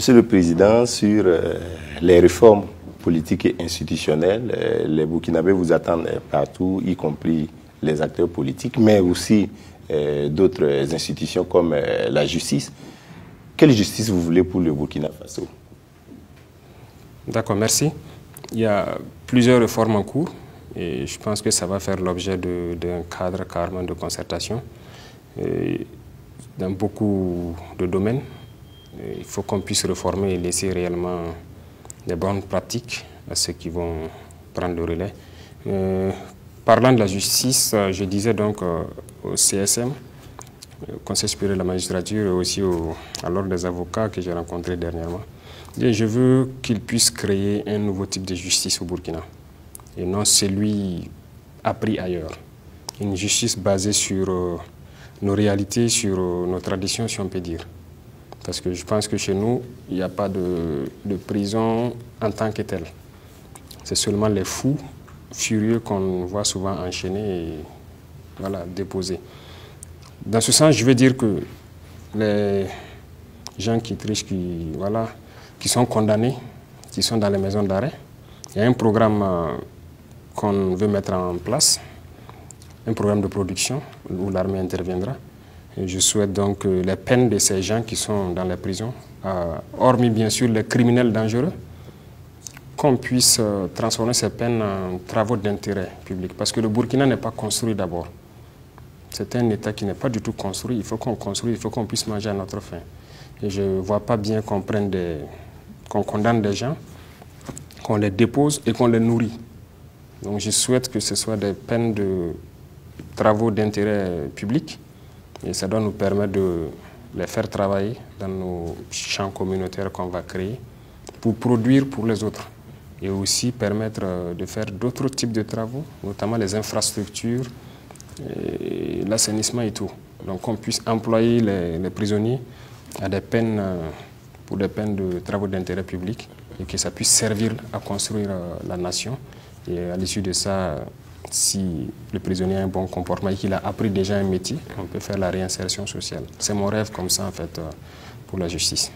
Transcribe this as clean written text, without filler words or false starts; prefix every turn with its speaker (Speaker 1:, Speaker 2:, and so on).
Speaker 1: Monsieur le Président, sur les réformes politiques et institutionnelles, les Burkinabés vous attendent partout, y compris les acteurs politiques, mais aussi d'autres institutions comme la justice. Quelle justice vous voulez pour le Burkina Faso?
Speaker 2: D'accord, merci. Il y a plusieurs réformes en cours et je pense que ça va faire l'objet d'un cadre carrément de concertation dans beaucoup de domaines. Il faut qu'on puisse réformer et laisser réellement des bonnes pratiques à ceux qui vont prendre le relais. Parlant de la justice, je disais donc au CSM, au Conseil supérieur de la magistrature et aussi à l'ordre des avocats que j'ai rencontré dernièrement, je veux qu'ils puissent créer un nouveau type de justice au Burkina et non celui appris ailleurs. Une justice basée sur nos réalités, sur nos traditions, si on peut dire. Parce que je pense que chez nous, il n'y a pas de prison en tant que telle. C'est seulement les fous furieux qu'on voit souvent enchaînés et voilà, déposés. Dans ce sens, je veux dire que les gens qui trichent, qui sont condamnés, qui sont dans les maisons d'arrêt, il y a un programme qu'on veut mettre en place, un programme de production où l'armée interviendra. Et je souhaite donc que les peines de ces gens qui sont dans les prisons, hormis bien sûr les criminels dangereux, qu'on puisse transformer ces peines en travaux d'intérêt public. Parce que le Burkina n'est pas construit d'abord. C'est un État qui n'est pas du tout construit. Il faut qu'on construise, il faut qu'on puisse manger à notre faim. Et je ne vois pas bien qu'on condamne des gens, qu'on les dépose et qu'on les nourrit. Donc je souhaite que ce soit des peines de travaux d'intérêt public. Et ça doit nous permettre de les faire travailler dans nos champs communautaires qu'on va créer pour produire pour les autres. Et aussi permettre de faire d'autres types de travaux, notamment les infrastructures, l'assainissement et tout. Donc qu'on puisse employer les prisonniers à des peines, pour des peines de travaux d'intérêt public et que ça puisse servir à construire la nation. Et à l'issue de ça, si le prisonnier a un bon comportement et qu'il a appris déjà un métier, on peut faire la réinsertion sociale. C'est mon rêve comme ça en fait pour la justice.